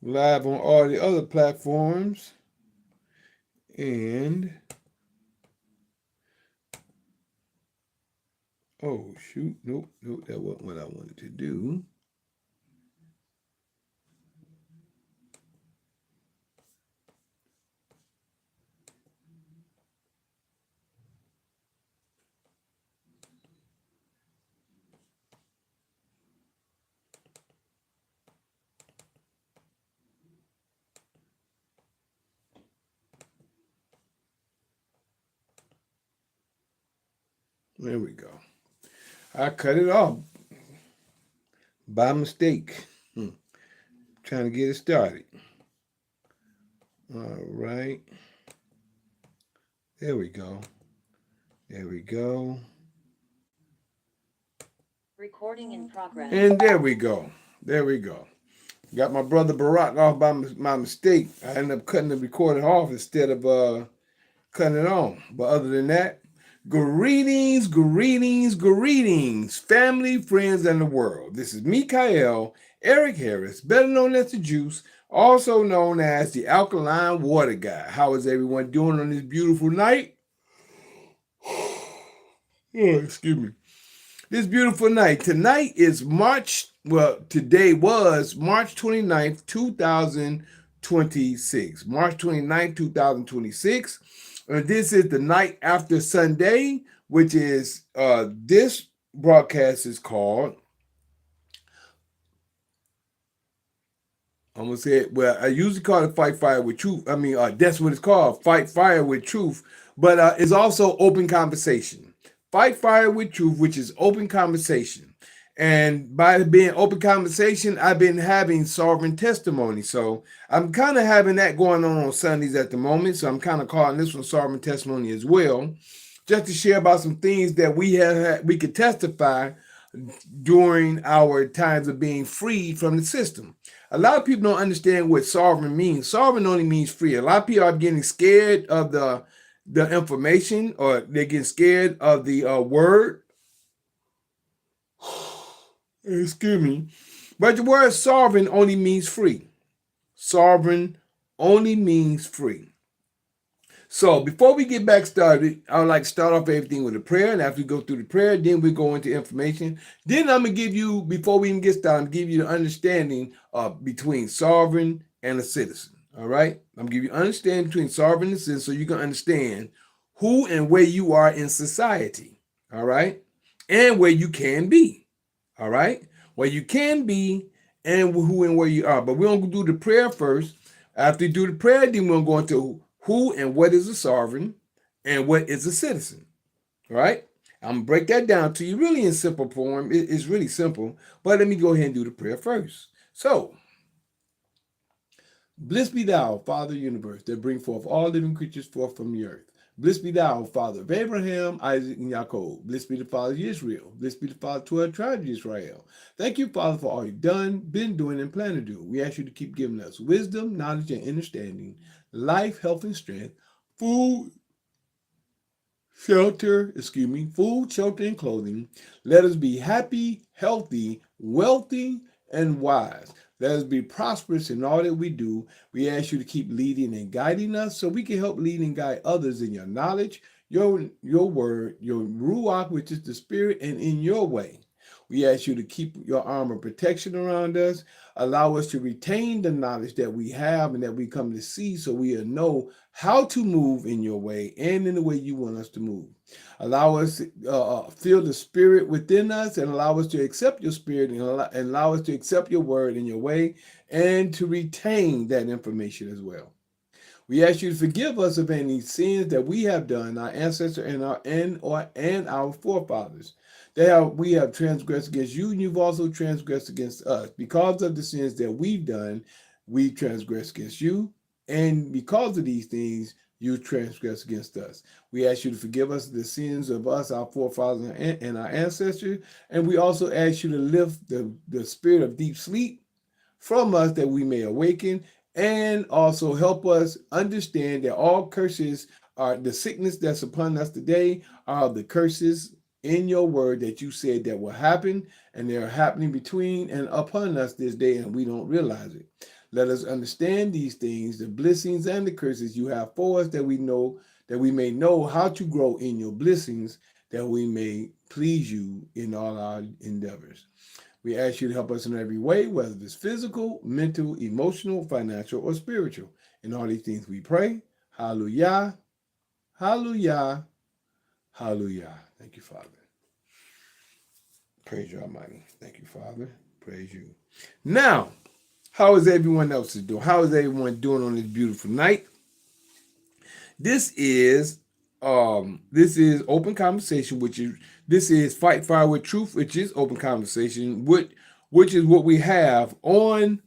live on all the other platforms. And oh shoot, nope, that wasn't what I wanted to do. There we go. I cut it off by mistake. Trying to get it started. All right. There we go. There we go. Recording in progress. And there we go. There we go. Got my brother Barack off by my mistake. I ended up cutting the recording off instead of cutting it on. But other than that, greetings, greetings, greetings, family, friends, and the world. This is Mikael Eric Harris, better known as the Juice, also known as the Alkaline Water Guy. How is everyone doing on this beautiful night? Oh, excuse me. This beautiful night. Tonight is today was March 29th, 2026. March 29th, 2026. And this is the night after Sunday, which is this broadcast is called, I'm gonna say it. Well, I usually call it Fight Fire with Truth. I mean, that's what it's called, Fight Fire with Truth. But it's also open conversation. Fight Fire with Truth, which is open conversation. And by being open conversation, I've been having sovereign testimony. So I'm kind of having that going on Sundays at the moment. So I'm kind of calling this one sovereign testimony as well, just to share about some things that we could testify during our times of being freed from the system. A lot of people don't understand what sovereign means. Sovereign only means free. A lot of people are getting scared of the information, or they're getting scared of the word. Excuse me. But the word sovereign only means free. Sovereign only means free. So before we get back started, I would like to start off everything with a prayer. And after we go through the prayer, then we go into information. Then I'm going to give you, before we even get started, give you the understanding between sovereign and a citizen. All right? I'm going to give you understanding between sovereign and citizen so you can understand who and where you are in society. All right? And where you can be. All right? Where you can be and who and where you are. But we're going to do the prayer first. After we do the prayer, then we're going to go into who and what is a sovereign and what is a citizen. All right? I'm going to break that down to you really in simple form. It's really simple. But let me go ahead and do the prayer first. So, bliss be thou, Father of the universe, that bring forth all living creatures forth from the earth. Bliss be thou, Father of Abraham, Isaac, and Jacob. Bliss be the Father of Israel. Bliss be the Father of 12 tribes of Israel. Thank you, Father, for all you've done, been doing, and plan to do. We ask you to keep giving us wisdom, knowledge, and understanding, life, health, and strength, food, food, shelter, and clothing. Let us be happy, healthy, wealthy, and wise. Let us be prosperous in all that we do. We ask you to keep leading and guiding us so we can help lead and guide others in your knowledge, your word, your ruach, which is the spirit, and in your way. We ask you to keep your armor of protection around us. Allow us to retain the knowledge that we have and that we come to see so we know how to move in your way and in the way you want us to move. Allow us to feel the spirit within us and allow us to accept your spirit and allow us to accept your word in your way and to retain that information as well. We ask you to forgive us of any sins that we have done, our ancestors and our forefathers. We have transgressed against you, and you've also transgressed against us. Because of the sins that we've done, we transgressed against you, and because of these things, you transgress against us. We ask you to forgive us the sins of us, our forefathers, and our ancestors. And we also ask you to lift the spirit of deep sleep from us that we may awaken, and also help us understand that all curses are the sickness that's upon us today are the curses in your word that you said that will happen, and they're happening between and upon us this day, and we don't realize it. Let us understand these things, the blessings and the curses you have for us, that we may know how to grow in your blessings, that we may please you in all our endeavors. We ask you to help us in every way, whether it's physical, mental, emotional, financial, or spiritual. In all these things we pray. Hallelujah. Hallelujah. Hallelujah. Thank you, Father. Praise you, Almighty. Thank you, Father. Praise you. Now, how is everyone else doing? How is everyone doing on this beautiful night? This is open conversation, this is Fight Fire with Truth, which is open conversation, which is what we have on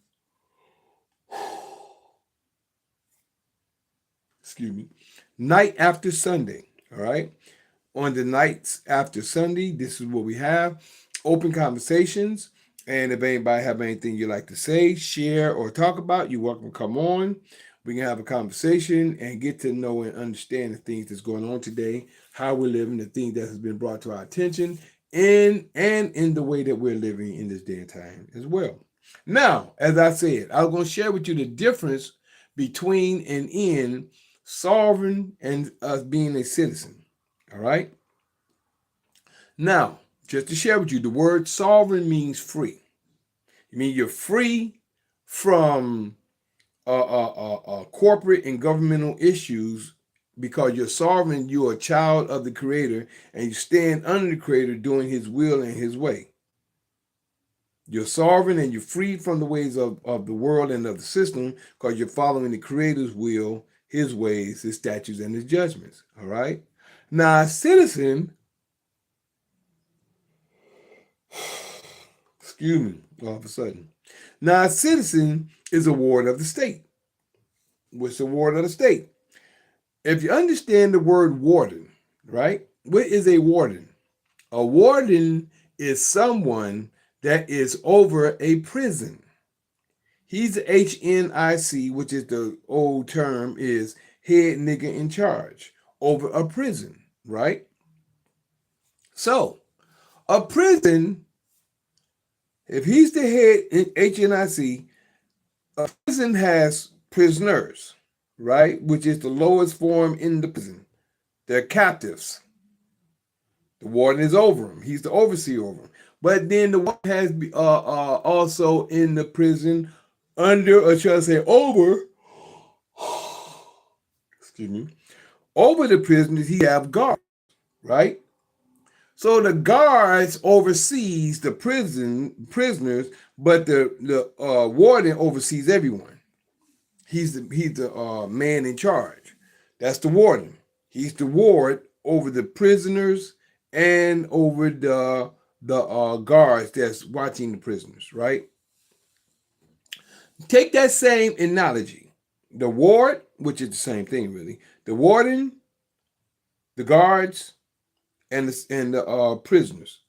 night after Sunday. All right. On the nights after Sunday, this is what we have. Open conversations. And if anybody have anything you'd like to say, share, or talk about, you're welcome to come on. We can have a conversation and get to know and understand the things that's going on today, how we're living, the things that has been brought to our attention, and in the way that we're living in this day and time as well. Now, as I said, I was going to share with you the difference between and in sovereign and us being a citizen. All right. Now, just to share with you, the word sovereign means free. I mean, you're free from corporate and governmental issues because you're sovereign. You're a child of the Creator, and you stand under the Creator doing His will and His way. You're sovereign and you're free from the ways of the world and of the system because you're following the Creator's will, His ways, His statutes, and His judgments. All right. Now, a citizen, excuse me, all of a sudden. Now, a citizen is a ward of the state. What's a ward of the state? If you understand the word warden, right? What is a warden? A warden is someone that is over a prison. He's the HNIC, which is the old term, is head nigga in charge over a prison, right? So, a prison, if he's the head in HNIC, a prison has prisoners, right? Which is the lowest form in the prison. They're captives. The warden is over them. He's the overseer over them. But then the warden has also in the prison under, or should I say over, excuse me, over the prisoners, he have guards, right? So the guards oversees the prisoners, but the warden oversees everyone. He's the man in charge. That's the warden. He's the ward over the prisoners and over the guards that's watching the prisoners, right? Take that same analogy. The ward, which is the same thing really, the warden, the guards, and the prisoners.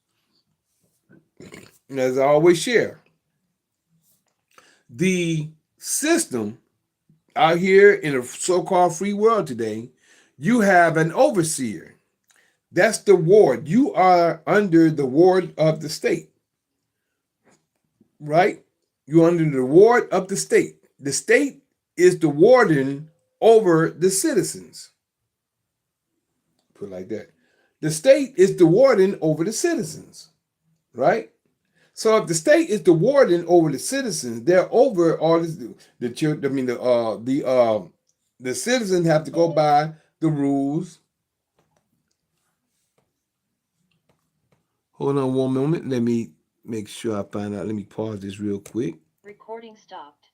And as I always share, the system out here in a so-called free world today, you have an overseer. That's the ward. You are under the ward of the state, right? You're under the ward of the state. The state is the warden over the citizens. Put it like that. The state is the warden over the citizens, right? So if the state is the warden over the citizens, they're over all this. The citizens have to go by the rules. Hold on one moment. Let me make sure I find out. Let me pause this real quick. Recording stopped.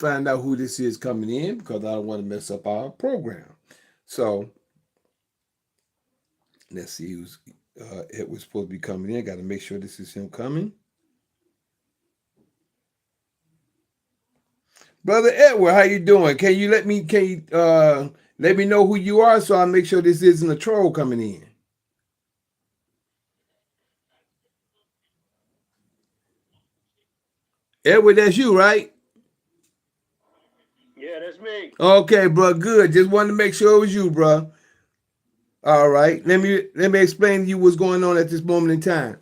Find out who this is coming in because I don't want to mess up our program. So let's see who's it was supposed to be coming in. Got to make sure this is him coming. Brother Edward, how you doing? Can you let me know who you are so I make sure this isn't a troll coming in? Edward, that's you, right? Yeah, that's me. Okay, bro, good. Just wanted to make sure it was you, bro. All right. Let me explain to you what's going on at this moment in time.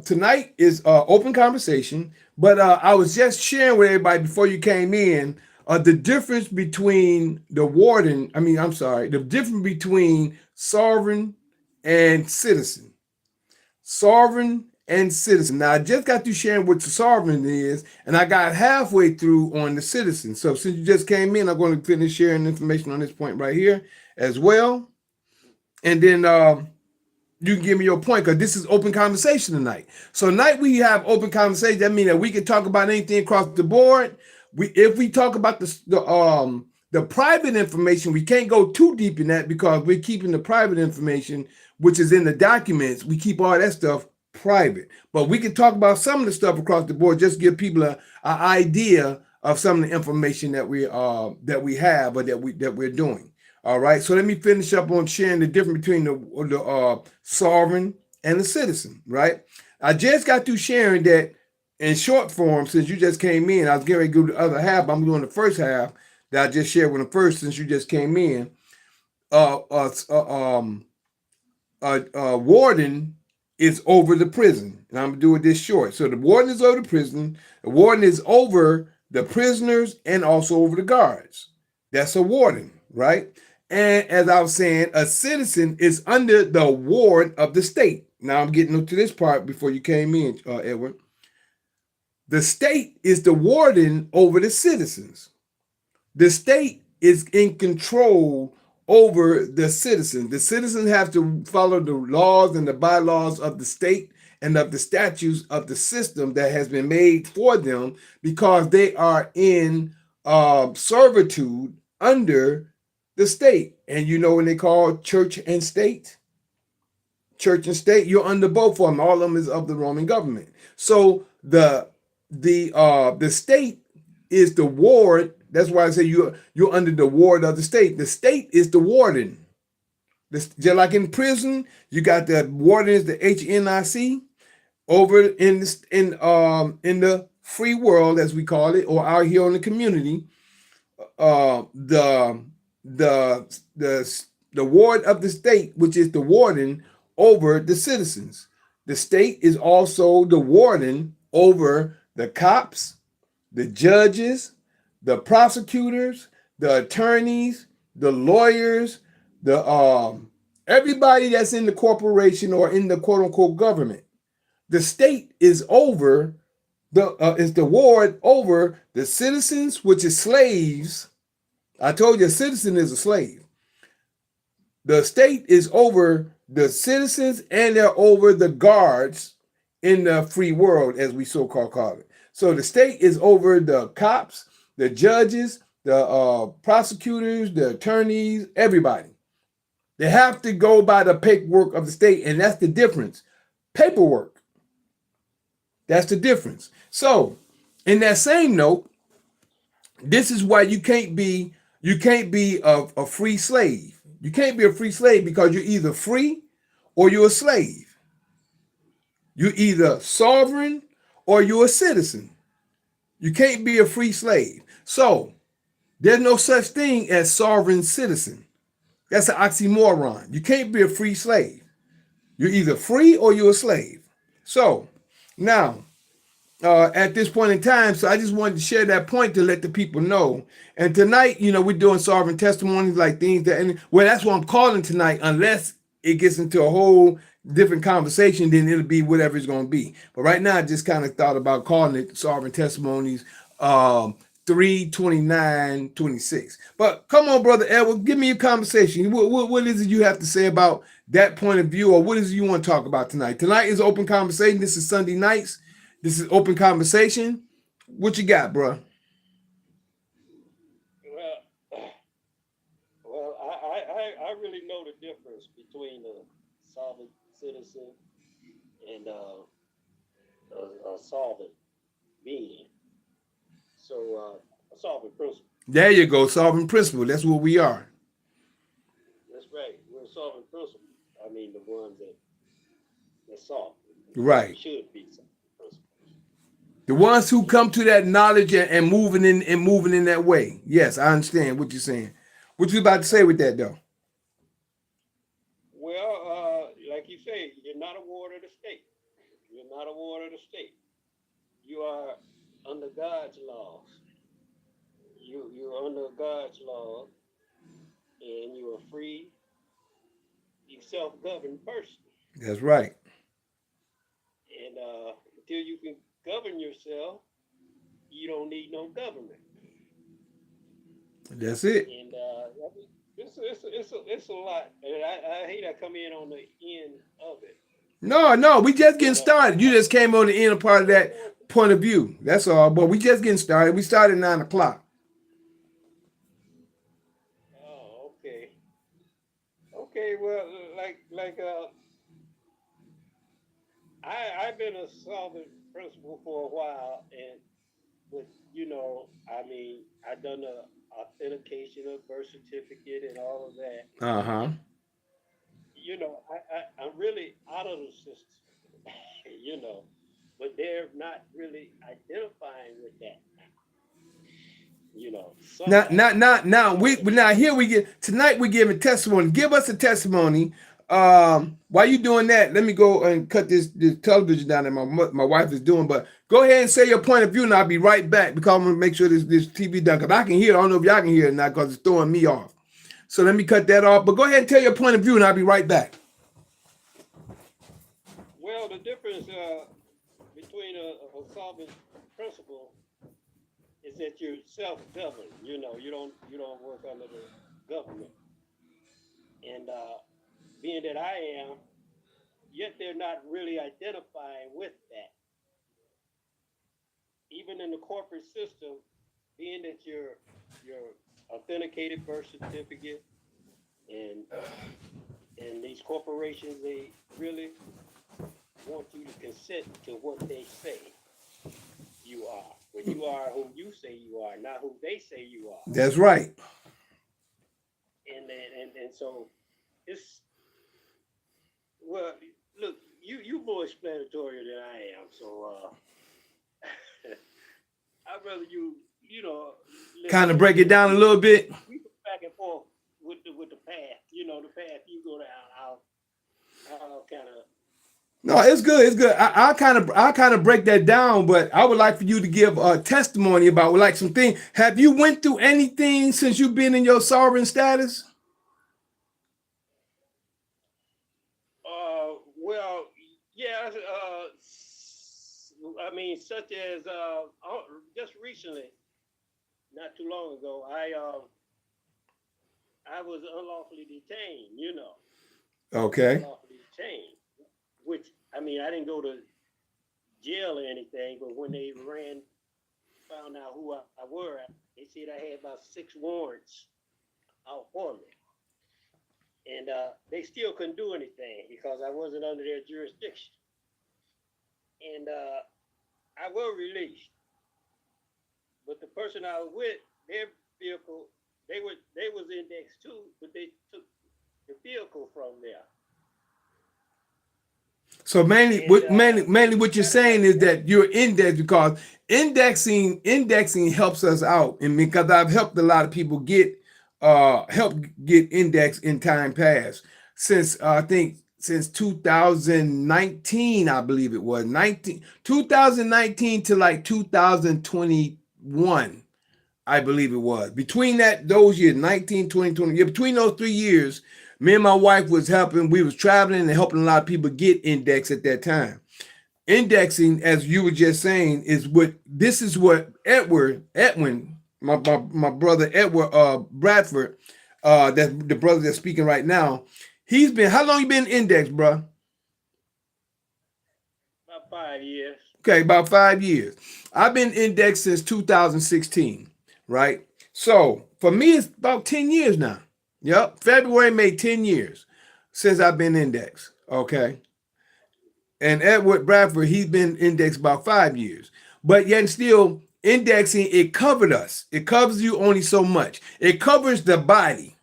Tonight is open conversation. But I was just sharing with everybody before you came in the difference between the warden. I mean, I'm sorry, the difference between sovereign and citizen. Sovereign and citizen. Now, I just got through sharing what the sovereign is, and I got halfway through on the citizen. So, since you just came in, I'm going to finish sharing information on this point right here as well. And then you can give me your point because this is open conversation tonight. So tonight we have open conversation. That means that we can talk about anything across the board. If we talk about the private information, we can't go too deep in that because we're keeping the private information, which is in the documents. We keep all that stuff private. But we can talk about some of the stuff across the board. Just give people an idea of some of the information that we have or that we're doing. All right, so let me finish up on sharing the difference between the sovereign and the citizen, right? I just got through sharing that in short form since you just came in. I was getting ready to do the other half. I'm doing the first half that I just shared with the first since you just came in. Uh, uh, uh um, Warden is over the prison, and I'm gonna do it this short. So the warden is over the prison. The warden is over the prisoners and also over the guards. That's a warden, right? And as I was saying, a citizen is under the ward of the state. Now I'm getting to this part before you came in, Edward. The state is the warden over the citizens. The state is in control over the citizens. The citizens have to follow the laws and the bylaws of the state and of the statutes of the system that has been made for them because they are in servitude under the state. And you know when they call church and state? Church and state, you're under both of them. All of them is of the Roman government. So the state is the ward. That's why I say you're under the ward of the state. The state is the warden. Just like in prison, you got the warden is the HNIC over in the free world as we call it, or out here in the community. The ward of the state, which is the warden over the citizens. The state is also the warden over the cops, the judges, the prosecutors, the attorneys, the lawyers, the everybody that's in the corporation or in the quote unquote government. The state is over is the ward over the citizens, which is slaves. I told you a citizen is a slave. The state is over the citizens and they're over the guards in the free world, as we so-called call it. So the state is over the cops, the judges, the prosecutors, the attorneys, everybody. They have to go by the paperwork of the state, and that's the difference. Paperwork. That's the difference. So, in that same note, this is why you can't be a free slave. You can't be a free slave because you're either free or you're a slave. You're either sovereign or you're a citizen. You can't be a free slave. So there's no such thing as sovereign citizen. That's an oxymoron. You can't be a free slave. You're either free or you're a slave. So now, at this point in time, so I just wanted to share that point to let the people know. And tonight, we're doing sovereign testimonies, like things that, and well, that's what I'm calling tonight, unless it gets into a whole different conversation, then it'll be whatever it's going to be. But right now, I just kind of thought about calling it sovereign testimonies 3/29/26. But come on, Brother Edward, give me a conversation. What is it you have to say about that point of view, or what is it you want to talk about tonight? Tonight is open conversation. This is Sunday nights. This is open conversation. What you got, bro? Well, I really know the difference between a sovereign citizen and a sovereign being. So a sovereign principle. There you go, sovereign principle. That's what we are. That's right. We're a sovereign principle. I mean, the ones that's sovereign. Right. Should be sovereign principle. The ones who come to that knowledge and moving in that way. Yes, I understand what you're saying. What you about to say with that, though? Well, like you say, you're not a ward of the state. You're not a ward of the state. you are under God's laws. You're under God's laws, and you're a free, you self-governed person. That's right. And until you can govern yourself, you don't need no government. That's it. And it's a lot. And I hate I come in on the end of it. No, we just getting But started. You just came on the inner part of that point of view. That's all. But we just getting started. We started at 9 o'clock. oh, okay. Okay, well, I've been a solvent principal for a while, and with I mean, I done the authentication of birth certificate and all of that. Uh-huh. I'm really out of the system, but they're not really identifying with that. Somehow. Now we now here we get tonight we're giving testimony. Give us a testimony. While you doing that, let me go and cut this television down that my wife is doing. But go ahead and say your point of view, and I'll be right back because I'm gonna make sure this TV done because I can hear. I don't know if y'all can hear it now because it's throwing me off. So let me cut that off. But go ahead and tell your point of view, and I'll be right back. Well, the difference between a solvent principle is that you're self-governed. You don't work under the government. And being that I am, yet they're not really identifying with that. Even in the corporate system, being that you're authenticated birth certificate and these corporations, they really want you to consent to what they say you are. When you are who you say you are, not who they say you are. That's right. And so it's, well, look, you more explanatory than I am, so I'd rather you Kind of break it down a little bit. We go back and forth with the path. The path you go down, I'll kind of. No, it's good. It's good. I kind of break that down, but I would like for you to give a testimony about like some things. Have you went through anything since you've been in your sovereign status? Well, yeah. I mean, such as just recently, not too long ago, I was unlawfully detained. Okay. Unlawfully detained, which I mean, I didn't go to jail or anything, but when they found out who I were, they said I had about 6 warrants out for me. And they still couldn't do anything because I wasn't under their jurisdiction. And I was released. But the person I was with, their vehicle, they was indexed too, but they took the vehicle from there. So mainly what you're saying is that you're indexed because indexing helps us out, and because I've helped a lot of people get indexed in time past since I think since 2019, I believe it was 2019 to like 2021, I believe it was. Between those years, 19, 20, 20, yeah, between those 3 years, me and my wife was helping. We was traveling and helping a lot of people get indexed at that time. Indexing, as you were just saying, is what Edwin, my brother Edward Bradford, that's the brother that's speaking right now. He's been, how long you been indexed, bro? About 5 years. Okay, about 5 years. I've been indexed since 2016, right? So for me, it's about 10 years now. Yep, February made 10 years since I've been indexed, okay? And Edward Bradford, he's been indexed about 5 years. But yet still, indexing, it covered us. It covers you only so much. It covers the body.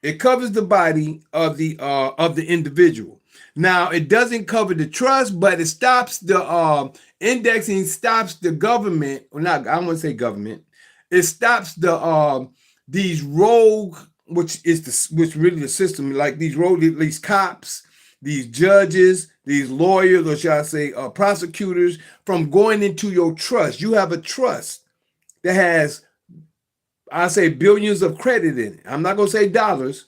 It covers the body of the individual. Now, it doesn't cover the trust, but it stops the indexing, stops the government, or not, I don't want to say government. It stops the these rogue, which really the system, like these cops these judges, these lawyers, or shall I say prosecutors, from going into your trust. You have a trust that has, I say, billions of credit in it. I'm not going to say dollars.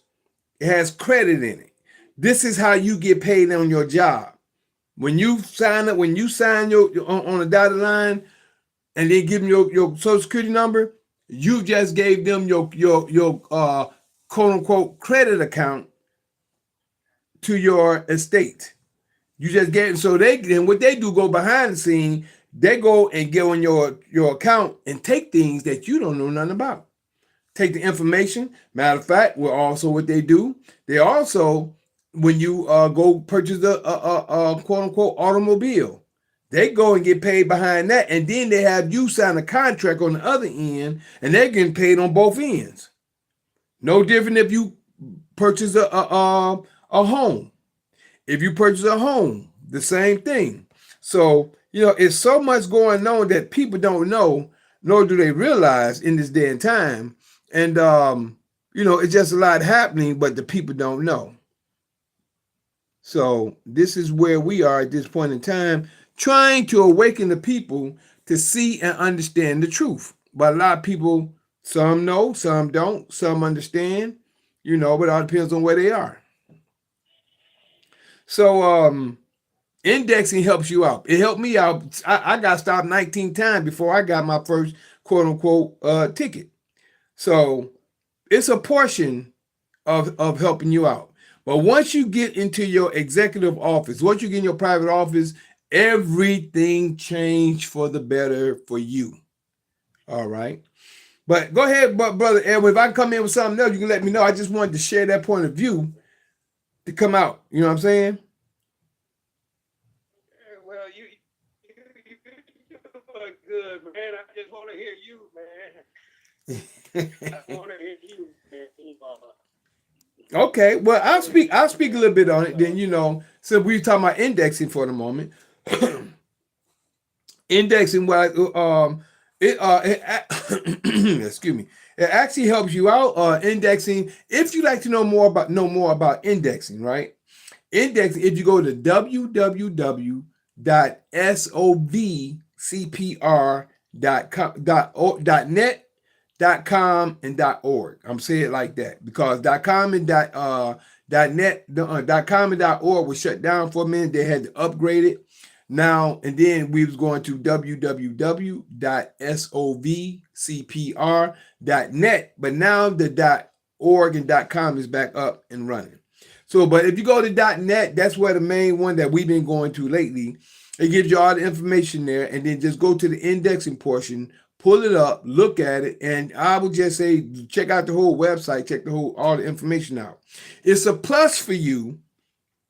It has credit in it. This is how you get paid on your job. When you sign up, when you sign your on a dotted line and they give them your social security number, you just gave them your quote unquote credit account to your estate. You just get, so they, and what they do, go behind the scene, they go and get on your account and take things that you don't know nothing about. Take the information. Matter of fact, well, also what they do, they also, when you go purchase a quote unquote automobile, they go and get paid behind that, and then they have you sign a contract on the other end, and they're getting paid on both ends. No different if you purchase a home. If you purchase a home, the same thing. So, it's so much going on that people don't know, nor do they realize in this day and time. And, it's just a lot happening, but the people don't know. So this is where we are at this point in time, trying to awaken the people to see and understand the truth. But a lot of people, some know, some don't, some understand, but it all depends on where they are. So indexing helps you out. It helped me out. I got stopped 19 times before I got my first quote unquote ticket. So it's a portion of helping you out. But once you get into your executive office, once you get in your private office, everything changed for the better for you. All right. But go ahead, Brother Edwin, if I can come in with something else, you can let me know. I just wanted to share that point of view to come out. You know what I'm saying? Well, you are good, man. I just want to hear you, man. I want to hear you, man. Okay, well, I'll speak a little bit on it. Then, since we were talking about indexing for the moment, indexing, excuse me, it actually helps you out. Indexing, if you like to know more about indexing, right? Indexing, if you go to www.sovcpr.net, .com and .org. I'm saying it like that because .com and .net, .com and .org was shut down for a minute. They had to upgrade it now, and then we was going to www.sovcpr.net, but now the .org and .com is back up and running. So, but if you go to .net, that's where the main one that we've been going to lately. It gives you all the information there, and then just go to the indexing portion. Pull it up, look at it, and I would just say check out the whole website, check all the information out. It's a plus for you,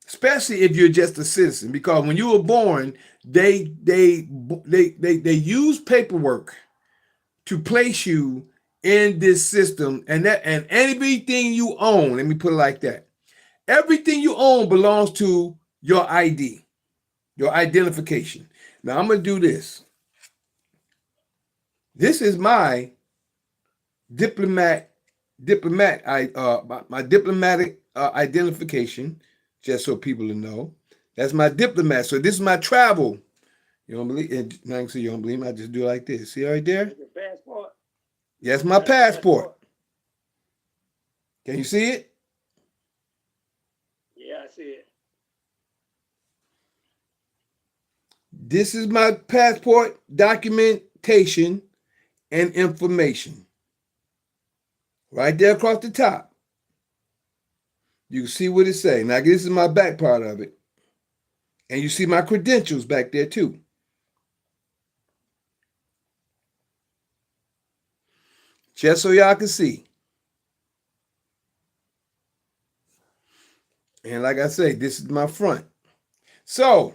especially if you're just a citizen, because when you were born, they use paperwork to place you in this system, and everything you own. Let me put it like that: everything you own belongs to your ID, your identification. Now I'm gonna do this. This is my my diplomatic identification, just so people know. That's my diplomat. So this is my travel. You don't believe it? I can see you don't believe me. I just do it like this. See right there? Your passport? Yes, my passport. Can you see it? Yeah, I see it. This is my passport documentation and information. Right there across the top. You can see what it says. Now this is my back part of it. And you see my credentials back there too. Just so y'all can see. And like I say, this is my front. So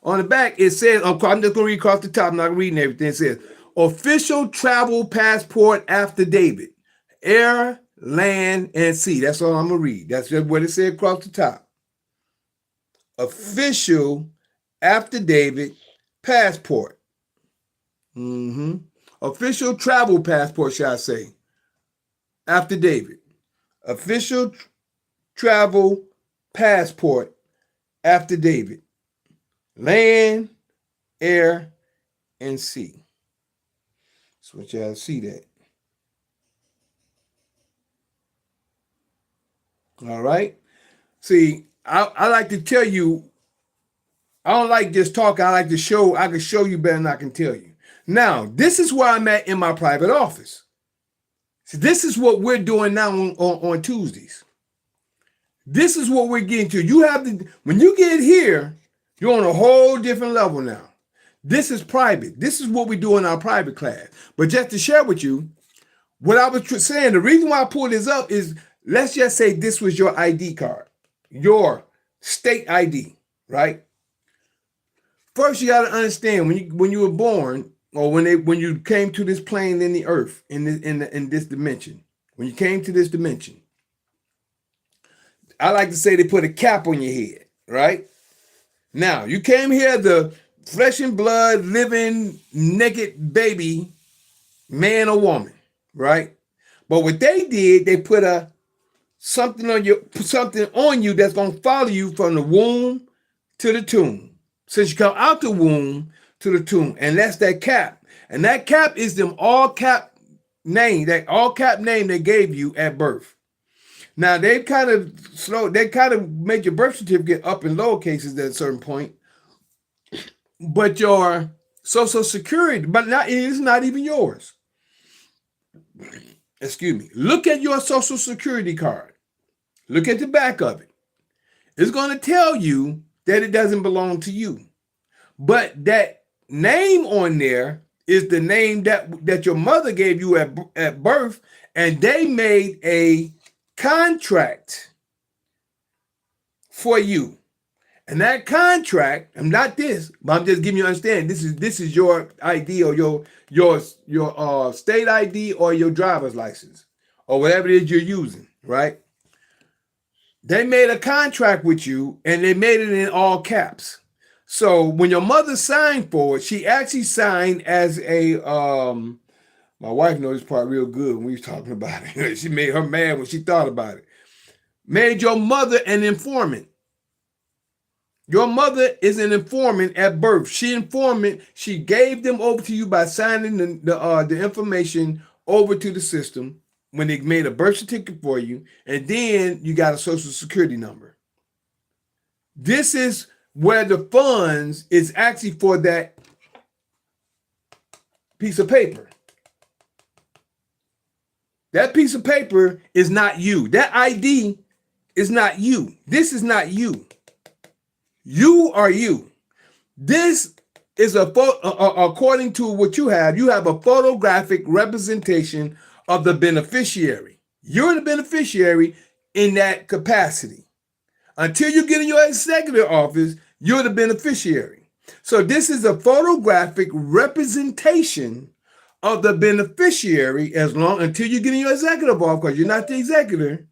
on the back, it says, I'm just going to read across the top. I'm not reading everything. It says, official travel passport affidavit, air, land, and sea. That's all I'm going to read. That's just what it said across the top. Official affidavit passport. Official travel passport, shall I say. Affidavit. Official travel passport after David. Land, air, and sea. So what y'all see that. All right. See, I like to tell you, I don't like just talking. I like to show, I can show you better than I can tell you. Now, this is where I'm at in my private office. See, this is what we're doing now on Tuesdays. This is what we're getting to. You have to, when you get here, you're on a whole different level now. This is private. This is what we do in our private class. But just to share with you, what I was saying, the reason why I pulled this up is, let's just say this was your ID card, your state ID, right? First, you got to understand when you were born, or when you came to this plane in the earth, in this dimension, when you came to this dimension, I like to say they put a cap on your head, right? Now, you came here, the flesh and blood, living, naked baby, man or woman, right? But what they did, they put something on you that's gonna follow you from the womb to the tomb. Since you come out the womb to the tomb, and that's that cap. And that cap is them all cap name they gave you at birth. Now they kind of make your birth certificate up in lower cases at a certain point, but your social security, it's not even yours. Excuse me. Look at your social security card. Look at the back of it. It's going to tell you that it doesn't belong to you. But that name on there is the name that your mother gave you at birth, and they made a contract for you. And that contract, I'm not this, but I'm just giving you understanding. This is your ID, or your state ID, or your driver's license, or whatever it is you're using, right? They made a contract with you, and they made it in all caps. So when your mother signed for it, she actually signed as a my wife knows this part real good when we was talking about it. She made her mad when she thought about it. Made your mother an informant. Your mother is an informant at birth. She gave them over to you by signing the information over to the system when they made a birth certificate for you, and then you got a social security number. This is where the funds is actually for that piece of paper. That piece of paper is not you. That ID is not you. This is not you. You are you. This is according to what you have a photographic representation of the beneficiary. You're the beneficiary in that capacity. Until you get in your executive office, you're the beneficiary. So this is a photographic representation of the beneficiary until you get in your executive office, because you're not the executor.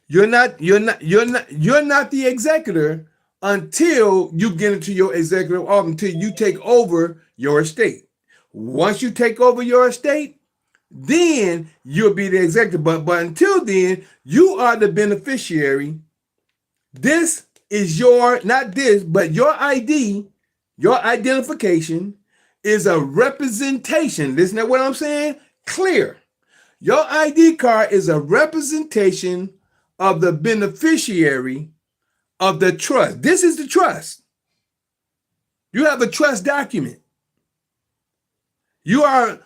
You're not the executor until you get into your executive office, until you take over your estate. Once you take over your estate, then you'll be the executive. But until then, you are the beneficiary. This is your ID, your identification is a representation. Listen to what I'm saying? Clear. Your ID card is a representation of the beneficiary of the trust. This is the trust. You have a trust document. Your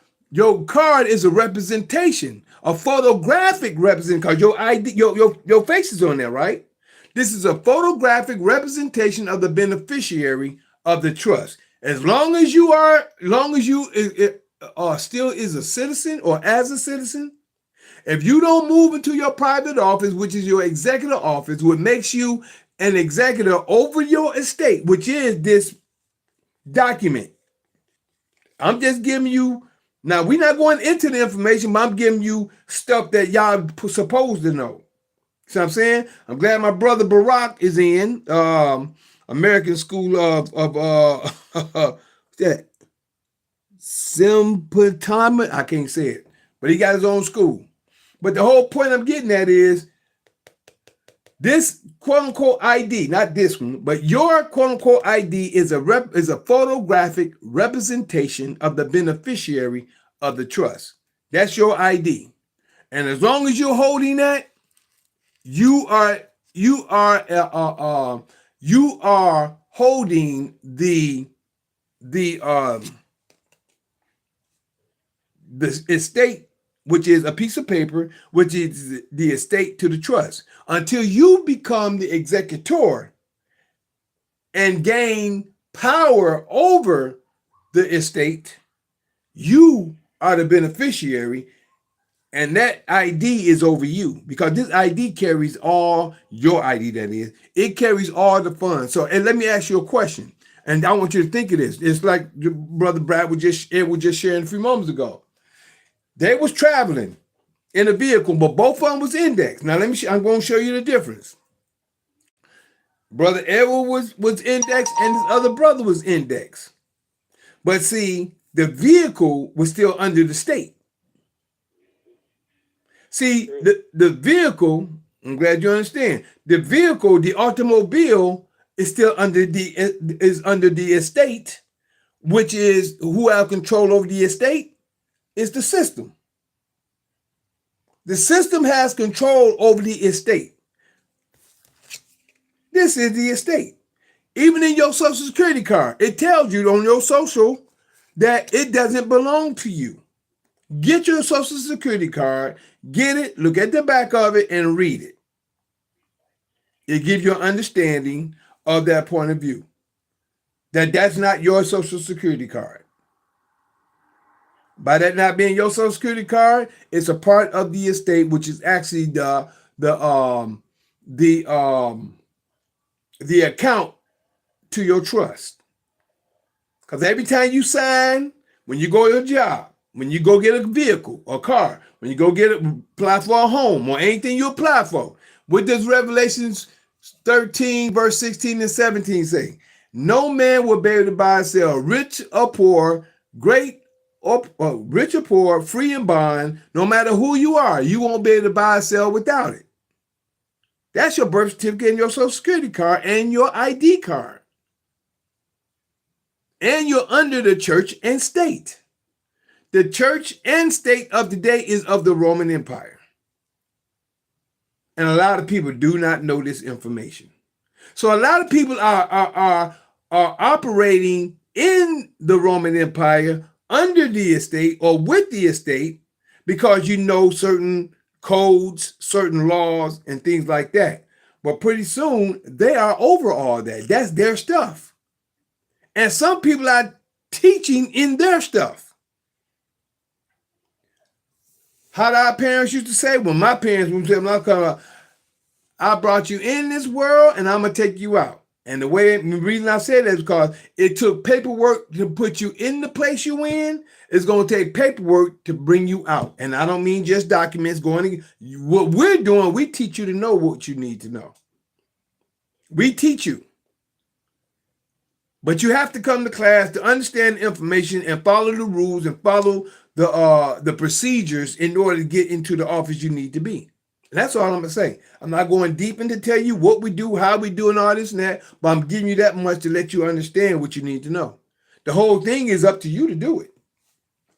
card is a representation, a photographic representation, because your ID, your face is on there, right? This is a photographic representation of the beneficiary of the trust. As long as you still is a citizen, or as a citizen, if you don't move into your private office, which is your executive office, what makes you an executor over your estate, which is this document. I'm just giving you, now we're not going into the information, but I'm giving you stuff that y'all supposed to know. See what I'm saying? I'm glad my brother Barack is in American School of that Sympatoma. I can't say it, but he got his own school. But the whole point I'm getting at is This quote unquote ID, not this one, but your quote unquote ID is a photographic representation of the beneficiary of the trust. That's your ID. And as long as you're holding that, you are holding the estate, which is a piece of paper, which is the estate to the trust, until you become the executor and gain power over the estate. You are the beneficiary, and that ID is over you, because this ID carries all your ID, that is. It carries all the funds. So, and let me ask you a question, and I want you to think of this. It's like Brother Brad was just sharing a few moments ago. They was traveling in a vehicle, but both of them was indexed. Now, I'm going to show you the difference. Brother Edward was indexed, and his other brother was indexed. But see, the vehicle was still under the state. See, the vehicle, I'm glad you understand. The vehicle, the automobile, is still under the estate, which is who have control over the estate is the system. The system has control over the estate. This is the estate. Even in your Social Security card, it tells you on your social that it doesn't belong to you. Get your Social Security card, get it, look at the back of it, and read it. It gives you an understanding of that point of view. That's not your Social Security card. By that not being your Social Security card, it's a part of the estate, which is actually the account to your trust. Because every time you sign, when you go to your job, when you go get a vehicle or car, when you go apply for a home or anything you apply for, what does Revelations 13, verse 16 and 17 say? No man will be able to buy or sell, rich or poor, great or rich or poor, free and bond, no matter who you are, you won't be able to buy or sell without it. That's your birth certificate and your Social Security card and your ID card. And you're under the church and state. The church and state of today is of the Roman Empire. And a lot of people do not know this information. So a lot of people are operating in the Roman Empire under the estate or with the estate because you know certain codes, certain laws, and things like that. But pretty soon, they are over all that. That's their stuff. And some people are teaching in their stuff. How did our parents used to say? Well, my parents would say, I brought you in this world and I'm going to take you out. And the reason I said that is because it took paperwork to put you in the place you're in. It's going to take paperwork to bring you out. And I don't mean just documents going. What we're doing, we teach you to know what you need to know. We teach you. But you have to come to class to understand the information and follow the rules and follow the procedures in order to get into the office you need to be. And that's all I'm going to say. I'm not going deep into tell you what we do, how we do, and all this and that, but I'm giving you that much to let you understand what you need to know. The whole thing is up to you to do it.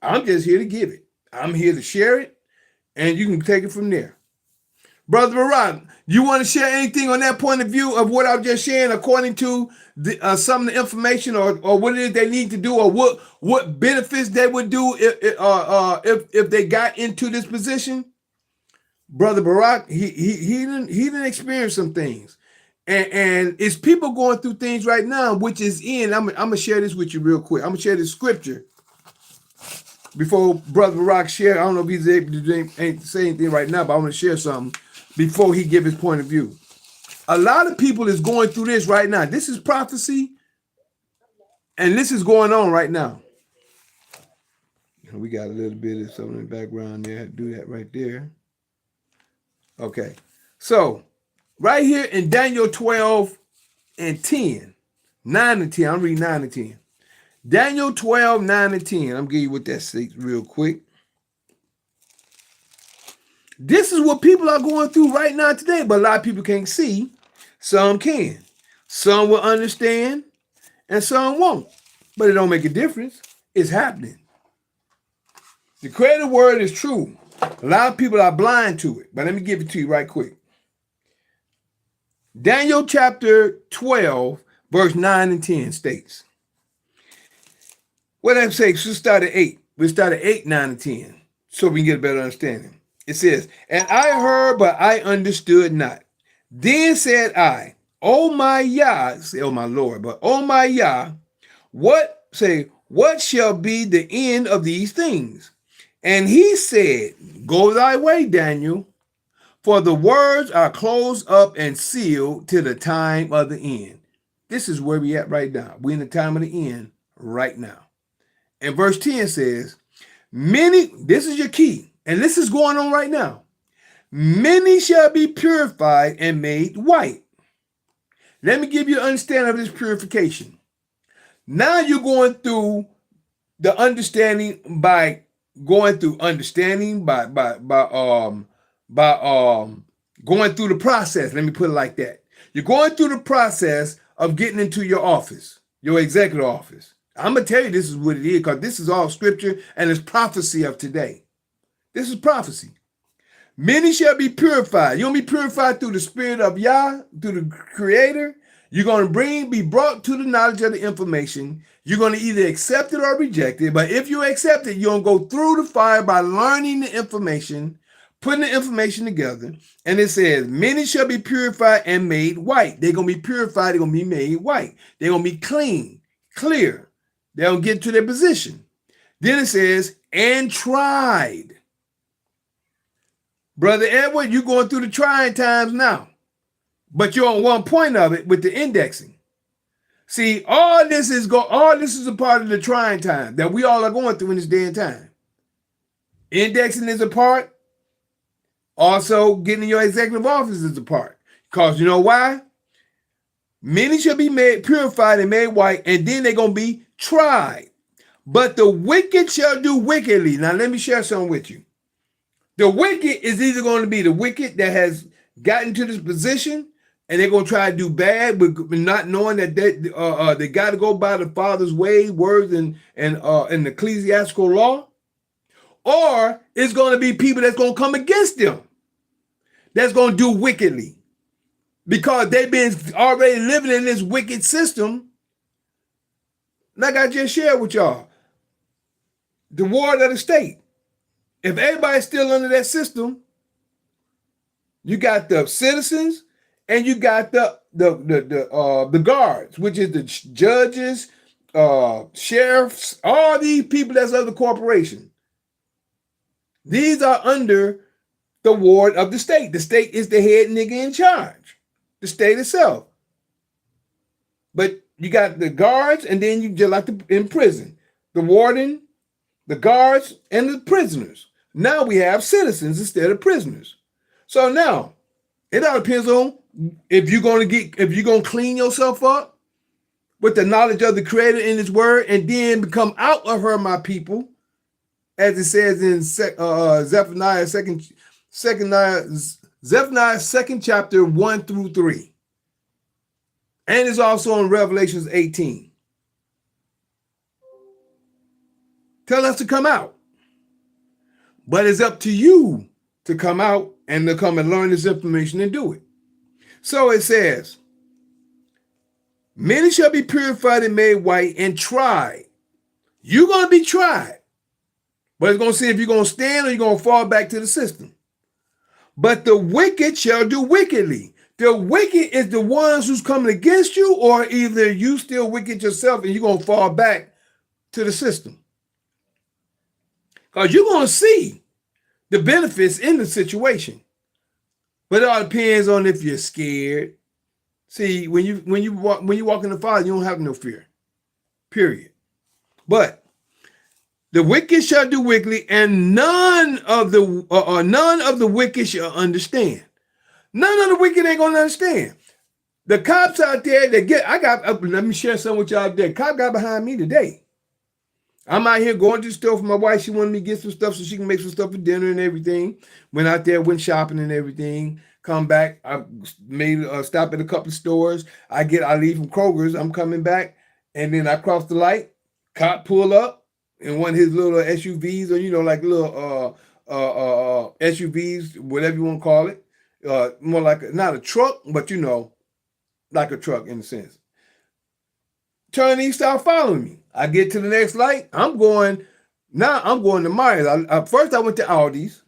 I'm just here to give it. I'm here to share it, and you can take it from there. Brother Barak, you want to share anything on that point of view of what I'm just sharing according to some of the information or what it is they need to do or what benefits they would do if they got into this position? Brother Barak, he didn't experience some things. And it's people going through things right now, which is I'm going to share this with you real quick. I'm going to share this scripture before Brother Barak share. I don't know if he's able to say anything right now, but I want to share something before he give his point of view. A lot of people is going through this right now. This is prophecy, and this is going on right now. We got a little bit of something in the background there. Do that right there. Okay. So, right here in Daniel 12 and 10, 9 and 10, I'm reading 9 and 10. Daniel 12, 9 and 10. I'm giving you what that says real quick. This is what people are going through right now today, but a lot of people can't see. Some can. Some will understand and some won't. But it don't make a difference. It's happening. The creative word is true. A lot of people are blind to it, but let me give it to you right quick. Daniel chapter 12, verse 9 and 10 states. What did I say? So start at 8. We'll start at 8, 9, and 10, so we can get a better understanding. It says, and I heard, but I understood not. Then said I, oh my Yah, say, oh my Lord, but oh my Yah, what shall be the end of these things? And he said, go thy way, Daniel, for the words are closed up and sealed till the time of the end. This is where we at right now. We're in the time of the end right now. And verse 10 says, many, this is your key, and this is going on right now. Many shall be purified and made white. Let me give you an understanding of this purification. Now you're going through the understanding by going through understanding by going through the process. Let me put it like that. You're going through the process of getting into your office, your executive office. I'm going to tell you this is what it is, because this is all scripture and it's prophecy of today. This is prophecy. Many shall be purified. You're going to be purified through the spirit of Yah, through the creator. You're going to be brought to the knowledge of the information. You're going to either accept it or reject it. But if you accept it, you're going to go through the fire by learning the information, putting the information together. And it says, many shall be purified and made white. They're going to be purified. They're going to be made white. They're going to be clean, clear. They'll get to their position. Then it says, and tried. Brother Edward, you're going through the trying times now, but you're on one point of it with the indexing. See, all this is a part of the trying time that we all are going through in this day and time. Indexing is a part. Also, getting in your executive office is a part. Because you know why? Many shall be made purified and made white, and then they're going to be tried. But the wicked shall do wickedly. Now, let me share something with you. The wicked is either going to be the wicked that has gotten to this position and they're going to try to do bad, but not knowing that they got to go by the Father's way, words, and the ecclesiastical law. Or it's going to be people that's going to come against them, that's going to do wickedly, because they've been already living in this wicked system. Like I just shared with y'all, the ward of the state. If everybody's still under that system, you got the citizens and you got the guards, which is the judges, sheriffs, all these people that's of the corporation. These are under the ward of the state. The state is the head nigga in charge, the state itself. But you got the guards, and then you just like in prison, the warden, the guards, and the prisoners. Now we have citizens instead of prisoners. So now it all depends on if you're going to clean yourself up with the knowledge of the Creator in His Word, and then become out of her, my people, as it says in Zephaniah second chapter 1 through 3, and it's also in Revelations 18. Tell us to come out. But it's up to you to come out and to come and learn this information and do it. So it says, many shall be purified and made white and tried. You're going to be tried. But it's going to see if you're going to stand or you're going to fall back to the system. But the wicked shall do wickedly. The wicked is the ones who's coming against you, or either you still wicked yourself and you're going to fall back to the system. Because you're going to see the benefits in the situation. But it all depends on if you're scared. See, when you walk in the Father, you don't have no fear. Period. But the wicked shall do wickedly, and none of the wicked shall understand. None of the wicked ain't gonna understand. The cops out there let me share something with y'all today. Cop got behind me today. I'm out here going to the store for my wife. She wanted me to get some stuff so she can make some stuff for dinner and everything. Went out there, went shopping and everything. Come back. I made a stop at a couple of stores. I leave from Kroger's. I'm coming back, and then I cross the light. Cop pull up in one of his little SUVs, or like little SUVs, whatever you want to call it. More like not a truck, but like a truck in a sense. Turn, he start following me. I get to the next light. I'm going to Myers. First I went to Aldi's,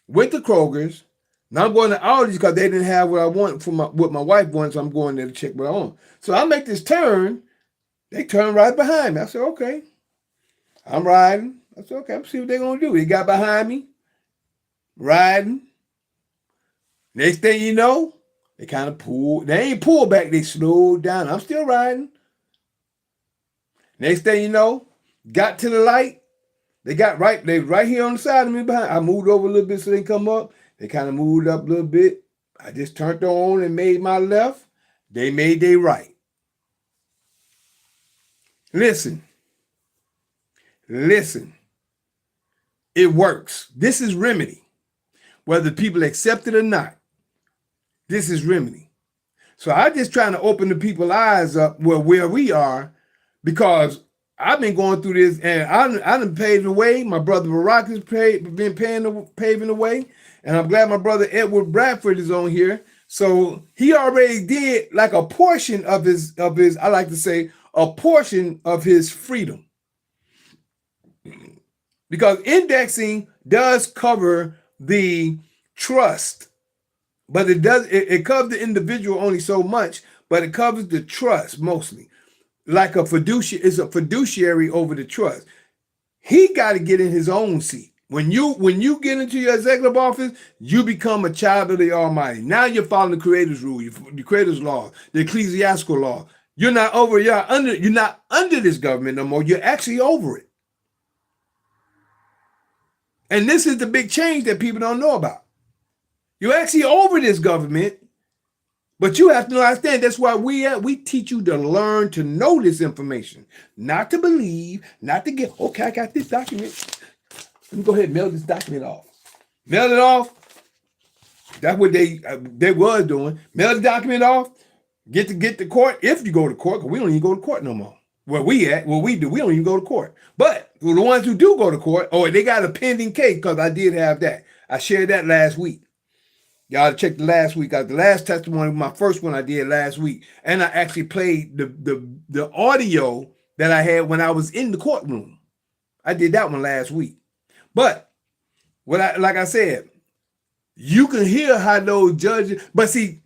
went to Kroger's. Now I'm going to Aldi's because they didn't have what I want what my wife wants. So I'm going there to check what I want. So I make this turn. They turn right behind me. I said, okay. I'm riding. I said, okay, I'm see what they're gonna do. They got behind me, riding. Next thing you know, they kind of pulled. They ain't pulled back. They slowed down. I'm still riding. Next thing you know, got to the light. They right here on the side of me behind. I moved over a little bit so they come up. They kind of moved up a little bit. I just turned on and made my left. They made their right. Listen. It works. This is remedy. Whether people accept it or not, this is remedy. So I just trying to open the people's eyes up where we are, because I've been going through this, and I done paved the way. My brother Barack has been paving the way, and I'm glad my brother Edward Bradford is on here. So he already did like a portion of his I like to say a portion of his freedom, because indexing does cover the trust, but it covers the individual only so much, but it covers the trust mostly. Like a fiduciary is a fiduciary over the trust. He got to get in his own seat. When you get into your executive office, you become a child of the Almighty. Now you're following the Creator's rule, the Creator's law, the ecclesiastical law. You're not under this government no more. You're actually over it. And this is the big change that people don't know about. You're actually over this government. But you have to understand, that's why we teach you to learn to know this information, not to believe, not to get, okay, I got this document. Let me go ahead and mail this document off. Mail it off. That's what they was doing. Mail the document off. Get to court if you go to court, because we don't even go to court no more. What we do, we don't even go to court. But for the ones who do go to court, they got a pending case, because I did have that. I shared that last week. Y'all check the last week out. The last testimony, my first one I did last week. And I actually played the audio that I had when I was in the courtroom. I did that one last week. But like I said, you can hear how those judges, but see,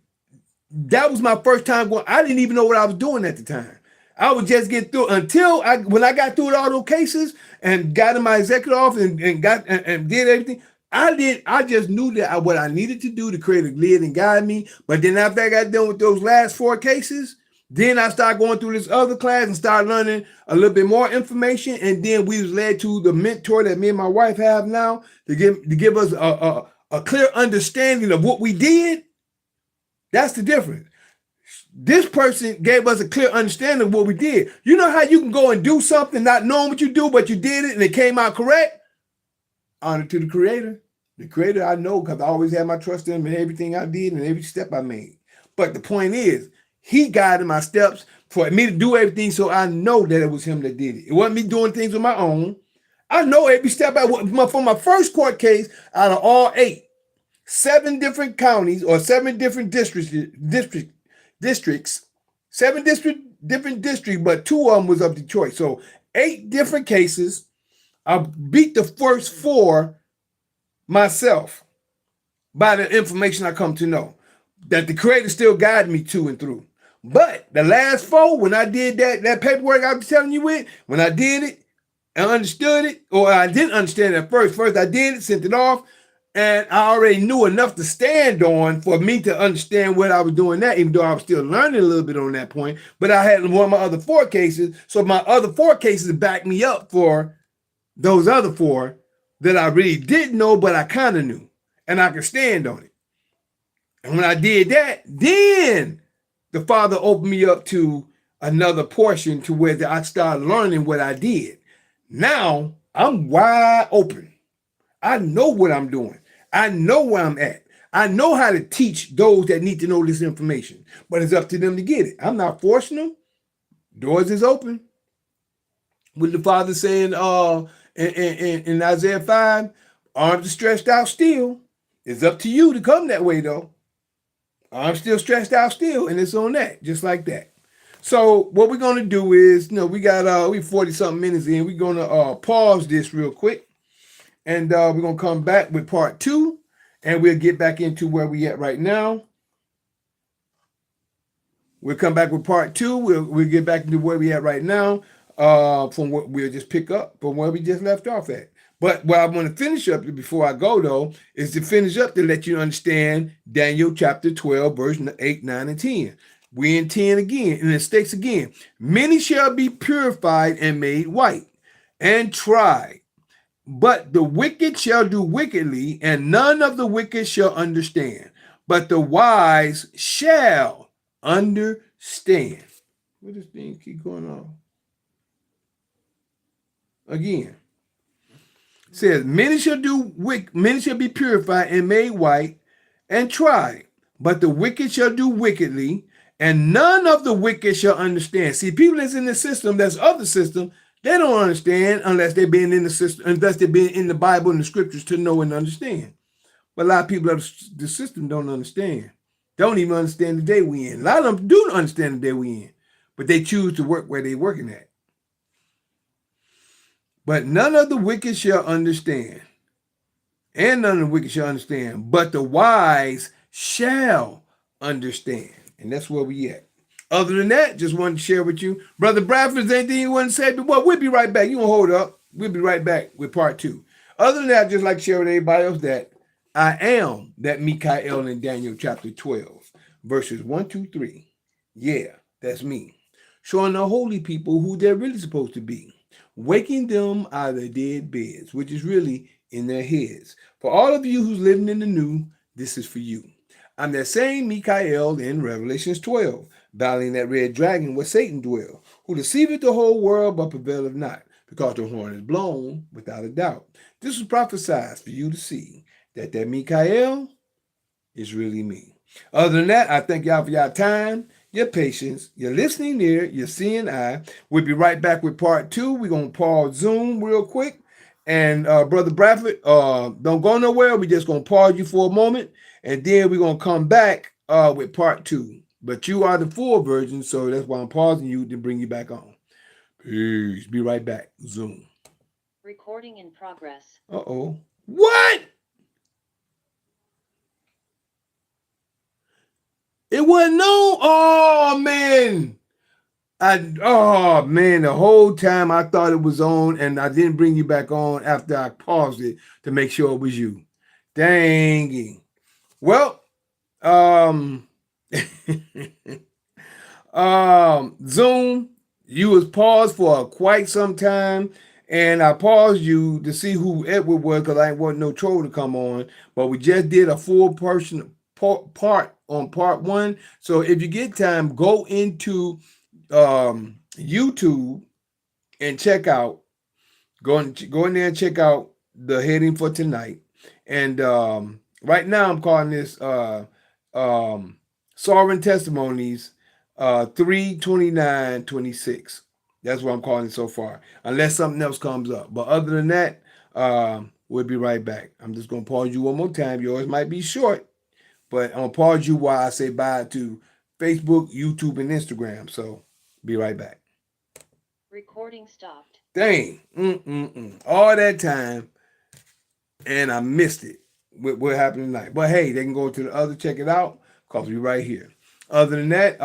that was my first time going. I didn't even know what I was doing at the time. I would just get through when I got through with all those cases and got in my executive office and did everything. I just knew that what I needed to do to create a lead and guide me. But then after I got done with those last 4 cases, then I started going through this other class and started learning a little bit more information. And then we was led to the mentor that me and my wife have now to give us a clear understanding of what we did. That's the difference. This person gave us a clear understanding of what we did. You know how you can go and do something not knowing what you do, but you did it and it came out correct? Honor to the Creator. The Creator I know, because I always had my trust in him in everything I did and every step I made. But the point is, he guided my steps for me to do everything, so I know that it was him that did it. It wasn't me doing things on my own. I know every step for my first court case, out of all 8, 7 different counties or 7 different districts, 7 different districts, but 2 of them was of Detroit. So 8 different cases. I beat the first 4 myself by the information I come to know that the Creator still guided me to and through. But the last 4, when I did that paperwork I was telling you with, when I did it and understood it, or I didn't understand it at first. First I did it, sent it off, and I already knew enough to stand on for me to understand what I was doing that, even though I was still learning a little bit on that point. But I had one of my other 4 cases, so my other 4 cases backed me up for those other 4 that I really didn't know, but I kind of knew, and I could stand on it. And when I did that, then the Father opened me up to another portion to where I started learning what I did. Now I'm wide open. I know what I'm doing. I know where I'm at. I know how to teach those that need to know this information, but it's up to them to get it. I'm not forcing them. Doors is open. With the Father saying in Isaiah 5, arms are stretched out still. It's up to you to come that way though. Arms still stretched out still, and it's on that, just like that. So what we're gonna do is, we got we 40 something minutes in. We're gonna pause this real quick, and we're gonna come back with part 2, and we'll get back into where we at right now. We'll come back with part 2. We'll get back into where we at right now. From what we'll just pick up from where we just left off at. But what I want to finish up before I go though is to finish up to let you understand Daniel chapter 12, verse 8, 9, and 10. We in 10 again, and it states again, many shall be purified and made white and tried, but the wicked shall do wickedly, and none of the wicked shall understand, but the wise shall understand. What does this thing keep going on? Again, it says, many shall be purified and made white and tried, but the wicked shall do wickedly, and none of the wicked shall understand. See, people that's in the system, that's of the system, they don't understand unless they've been in the system, unless they've been in the Bible and the scriptures to know and understand. But a lot of people of the system don't understand. Don't even understand the day we in. A lot of them do understand the day we in, but they choose to work where they're working at. But none of the wicked shall understand, and none of the wicked shall understand, but the wise shall understand. And that's where we at. Other than that, just wanted to share with you. Brother Bradford, is anything you want to say? But we'll be right back. You won't hold up. We'll be right back with part 2. Other than that, I'd just like to share with everybody else that I am that Mikael in Daniel chapter 12, verses 1, 2, 3. Yeah, that's me. Showing the holy people who they're really supposed to be. Waking them out of their dead beds, which is really in their heads. For all of you who's living in the new, this is for you. I'm that same Mikael in Revelations 12, battling that red dragon where Satan dwells, who deceiveth the whole world but prevaileth not, because the horn is blown without a doubt. This was prophesied for you to see that Mikael is really me. Other than that, I thank y'all for your time, your patience, your listening ear, your seeing eye. We'll be right back with part 2. We're going to pause Zoom real quick. And Brother Bradford, don't go nowhere. We're just going to pause you for a moment. And then we're going to come back with part 2. But you are the full version, so that's why I'm pausing you to bring you back on. Peace. Be right back. Zoom. Recording in progress. Uh-oh. What? It wasn't no. Oh man. The whole time I thought it was on, and I didn't bring you back on after I paused it to make sure it was you. Dang. Well, Zoom, you was paused for quite some time, and I paused you to see who Edward was because I didn't want no troll to come on. But we just did a full person part on part 1. So if you get time, go into YouTube and check out. Go in there and check out the heading for tonight. And right now I'm calling this Sovereign Testimonies 3/29/26. That's what I'm calling it so far, unless something else comes up. But other than that, we'll be right back. I'm just going to pause you one more time. Yours might be short, but I'm going to pause you while I say bye to Facebook, YouTube, and Instagram. So be right back. Recording stopped. Dang. All that time, and I missed it. What happened tonight? But hey, they can go to the other, check it out, because we're right here. Other than that,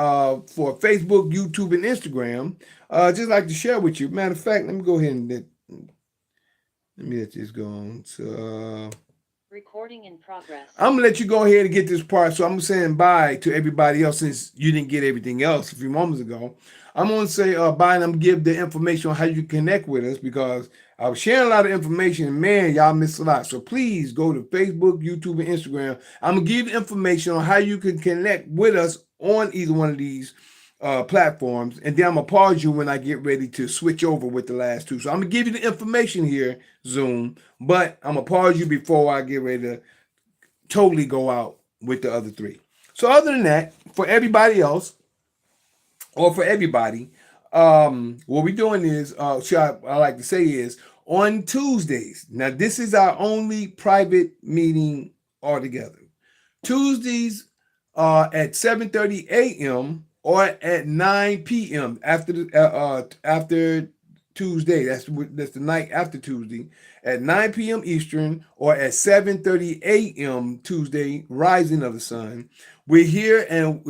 for Facebook, YouTube, and Instagram, just like to share with you. Matter of fact, let me go ahead and let this go on. So, Recording in progress. I'm gonna let you go ahead and get this part. So I'm saying bye to everybody else since you didn't get everything else a few moments ago. I'm gonna say bye, and I'm gonna give the information on how you connect with us, because I was sharing a lot of information, and man, y'all missed a lot. So please go to Facebook, YouTube, and Instagram. I'm gonna give you information on how you can connect with us on either one of these platforms, and then I'm gonna pause you when I get ready to switch over with the last two. So I'm gonna give you the information here, Zoom, but I'm gonna pause you before I get ready to totally go out with the other three. So other than that, for everybody else, or for everybody, what we're doing is, I like to say is on Tuesdays. Now this is our only private meeting altogether. Tuesdays at 7:30 a.m. or at 9 p.m. after Tuesday. That's the night after Tuesday at 9 p.m. Eastern or at 7:30 a.m. Tuesday, rising of the sun. We're here, and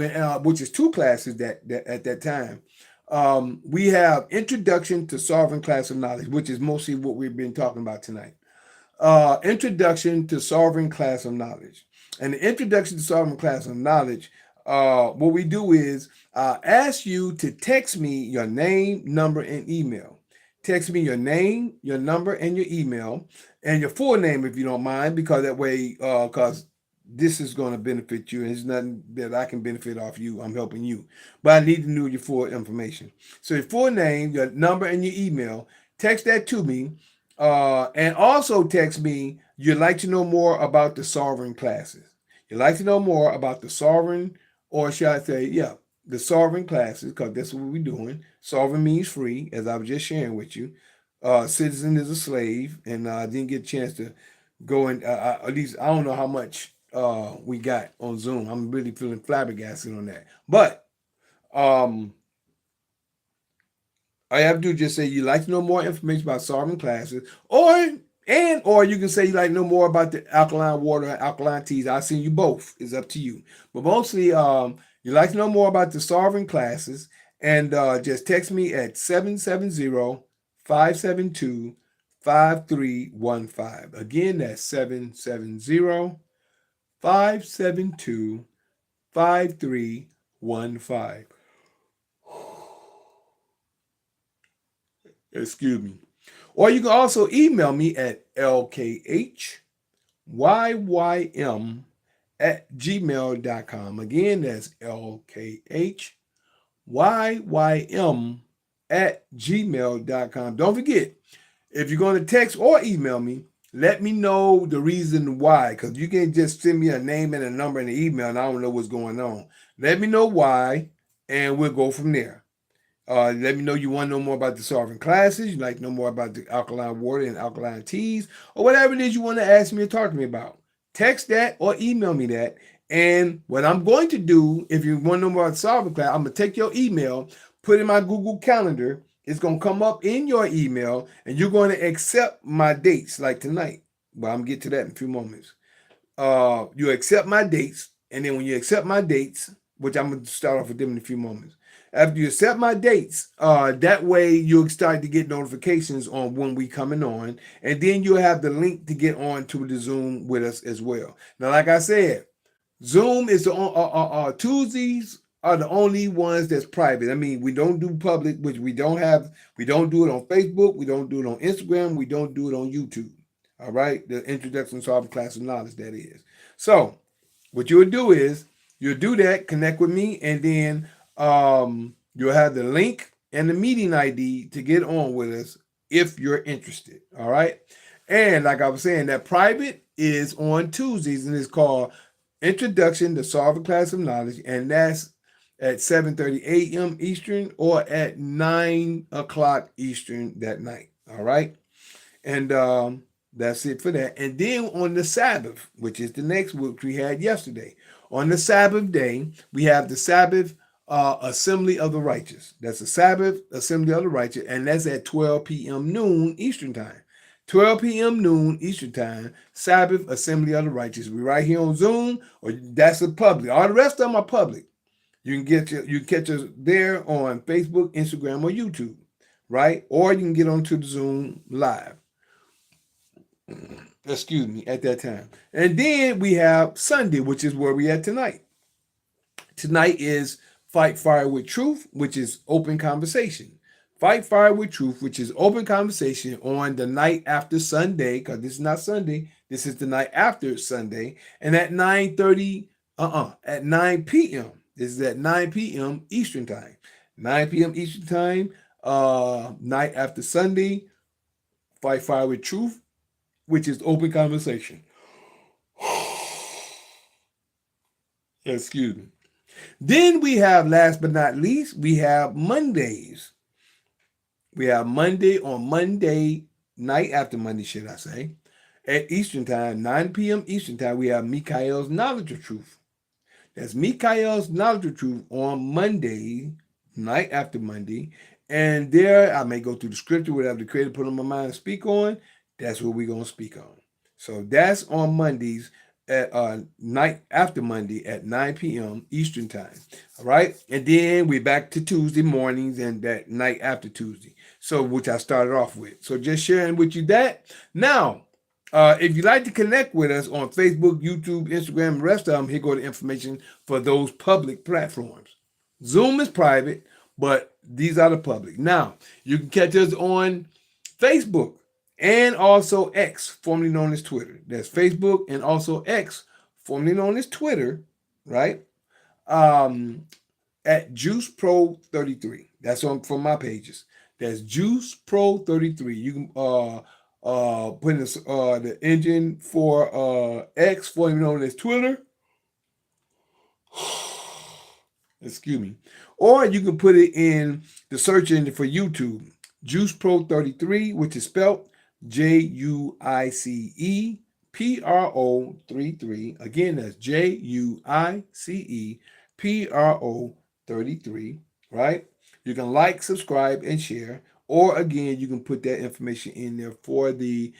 which is two classes that at that time. We have Introduction to Sovereign Class of Knowledge, which is mostly what we've been talking about tonight. Introduction to Sovereign Class of Knowledge. And the Introduction to Sovereign Class of Knowledge, what we do is ask you to text me your name, number, and email. Text me your name, your number, and your email, and your full name if you don't mind, because that way, because this is going to benefit you, and it's nothing that I can benefit off you. I'm helping you, but I need to know your full information. So your full name, your number, and your email. Text that to me, and also text me. You'd like to know more about the sovereign classes. You'd like to know more about the sovereign, or should I say, yeah, the sovereign classes, because that's what we're doing. Sovereign means free, as I was just sharing with you. Citizen is a slave, and I didn't get a chance to go in. At least I don't know how much we got on Zoom. I'm really feeling flabbergasted on that. But all you have to do is just say you like to know more information about sovereign classes, or you can say you like to know more about the alkaline water and alkaline teas. I'll send you both. It's up to you. But mostly, you like to know more about the sovereign classes, and just text me at 770-572-5315. Again, that's 770-572-5315. Excuse me. Or you can also email me at lkhyym@gmail.com. Again, that's lkhyym@gmail.com. Don't forget, if you're going to text or email me, let me know the reason why, because you can't just send me a name and a number and an email and I don't know what's going on. Let me know why, and we'll go from there. Let me know you want to know more about the sovereign classes, you like to know more about the alkaline water and alkaline teas, or whatever it is you want to ask me or talk to me about. Text that or email me that. And what I'm going to do, if you want to know more about the sovereign class, I'm going to take your email, put it in my Google Calendar. It's going to come up in your email, and you're going to accept my dates like tonight. Well, I'm going to get to that in a few moments. You accept my dates, and then when you accept my dates, which I'm going to start off with them in a few moments. After you accept my dates, that way you'll start to get notifications on when we coming on, and then you'll have the link to get on to the Zoom with us as well. Now, like I said, Zoom is the Tuesdays are the only ones that's private. I mean, we don't do public, which we don't have. We don't do it on Facebook. We don't do it on Instagram. We don't do it on YouTube. All right, the Introduction to Sovereign Class of Knowledge, that is. So, what you'll do is you'll do that, connect with me, and then you'll have the link and the meeting ID to get on with us if you're interested. All right. And like I was saying, that private is on Tuesdays, and it's called Introduction to Sovereign Class of Knowledge, and that's at 7:30 a.m. Eastern or at 9 o'clock Eastern that night. All right. And that's it for that. And then on the Sabbath, which is the next week we had yesterday, on the Sabbath day, we have the Sabbath Assembly of the Righteous. That's the Sabbath Assembly of the Righteous, and that's at 12 p.m. noon Eastern Time. 12 p.m. noon Eastern Time, Sabbath Assembly of the Righteous. We're right here on Zoom, or that's the public. All the rest of them are public. You can catch us there on Facebook, Instagram, or YouTube, right? Or you can get onto the Zoom live. Excuse me, at that time. And then we have Sunday, which is where we at tonight. Tonight is Fight Fire with Truth, which is open conversation. Fight Fire with Truth, which is open conversation on the night after Sunday, because this is not Sunday. This is the night after Sunday. And at 9 p.m. This is at 9 p.m. Eastern Time. 9 p.m. Eastern Time, night after Sunday, Fight Fire with Truth, which is open conversation. Excuse me. Then we have, last but not least, we have Mondays. We have Monday night after Monday, should I say, at Eastern Time, 9 p.m. Eastern Time, we have Mikael's Knowledge of Truth. That's Mikael's Knowledge of Truth on Monday, night after Monday. And there I may go through the scripture, whatever the Creator put on my mind to speak on. That's what we're going to speak on. So that's on Mondays at night after Monday at 9 p.m. Eastern Time. All right. And then we're back to Tuesday mornings and that night after Tuesday. So which I started off with. So just sharing with you that. Now, if you'd like to connect with us on Facebook, YouTube, Instagram, and the rest of them, here go the information for those public platforms. Zoom is private, but these are the public. Now, you can catch us on Facebook and also X, formerly known as Twitter. That's Facebook and also X, formerly known as Twitter, right? At Juice Pro 33. That's on for my pages. That's Juice Pro 33. You can put in the engine for X, formerly known as Twitter. Excuse me. Or you can put it in the search engine for YouTube. Juice Pro 33, which is spelled JUICE PRO 33. Again, that's JUICE PRO 33, right? You can like, subscribe, and share. Or again, you can put that information in there for the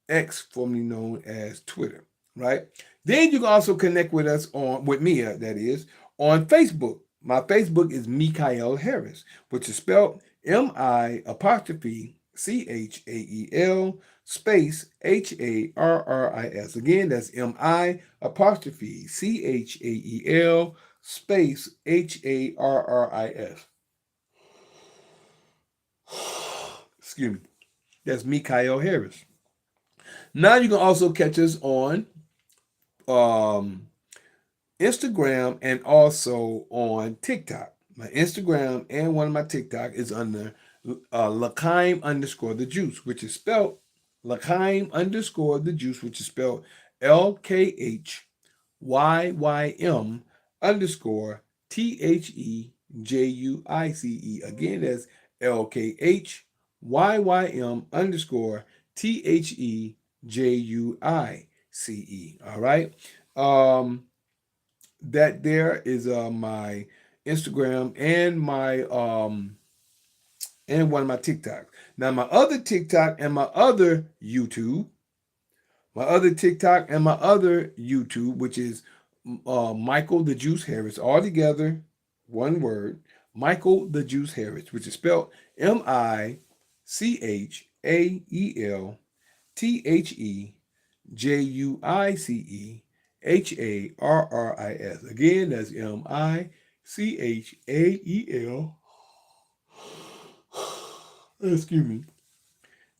X, formerly known as Twitter, right? Then you can also connect with us with me, that is, on Facebook. My Facebook is Mikael Harris, which is spelled MI''CHAEL space HARRIS. Again, that's MI''CHAEL space HARRIS. Excuse me. That's Mikael Harris. Now you can also catch us on Instagram and also on TikTok. My Instagram and one of my TikTok is under L'chaim_the juice, which is spelled L'chaim_the juice, which is spelled LKHYYM_THEJUICE. Again, that's LKHYYM_THEJUICE. All right. That there is my Instagram and my and one of my TikToks. Now my other TikTok and my other YouTube, which is Michael the Juice Harris, all together, one word, Michael the Juice Harris, which is spelled MICHAELTHEJUICEHARRIS. Again, that's MICHAEL. Excuse me.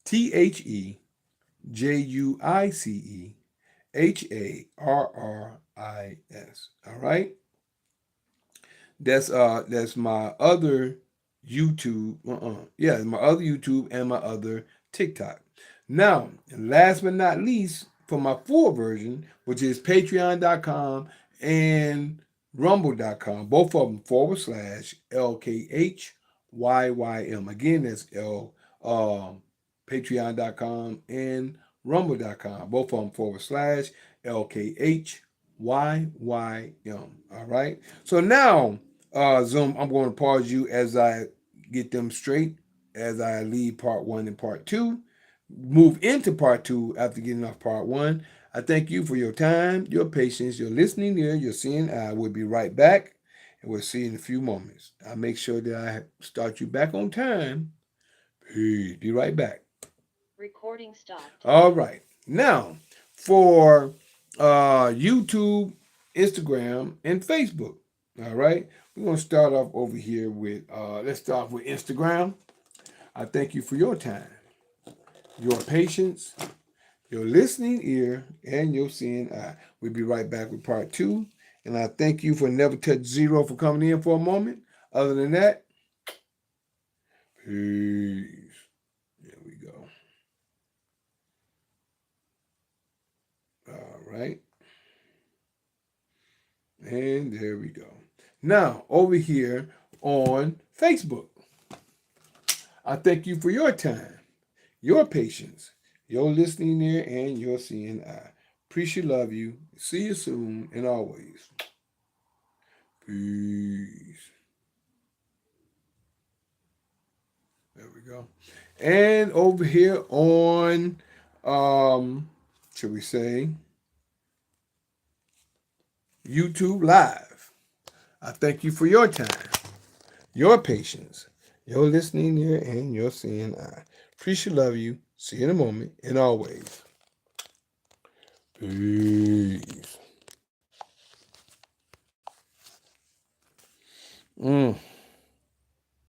THEJUICEHARRIS. All right. That's my other YouTube. Yeah, my other YouTube and my other TikTok. Now, last but not least, for my full version, which is patreon.com and rumble.com, both of them /LKHYYM. Again, that's patreon.com and rumble.com, both of them /LKHYYM. All right. So now, Zoom, I'm going to pause you as I get them straight, as I leave part 1 and part 2. Move into part 2 after getting off part 1. I thank you for your time, your patience, your listening ear, your seeing eye. We'll be right back, and we'll see you in a few moments. I'll make sure that I start you back on time. Hey, be right back. Recording stopped. All right. Now, for YouTube, Instagram, and Facebook. All right. We're going to start off over here with, let's start with Instagram. I thank you for your time, your patience, your listening ear, and your seeing eye. We'll be right back with part 2. And I thank you for Never Touch Zero for coming in for a moment. Other than that, peace. There we go. All right. And there we go. Now, over here on Facebook, I thank you for your time, your patience, your listening ear, and your seeing eye. Appreciate, love you. See you soon, and always. Peace. There we go. And over here on, should we say, YouTube Live, I thank you for your time, your patience, your listening ear, and your seeing eye. Appreciate, love you. See you in a moment, and always. Peace.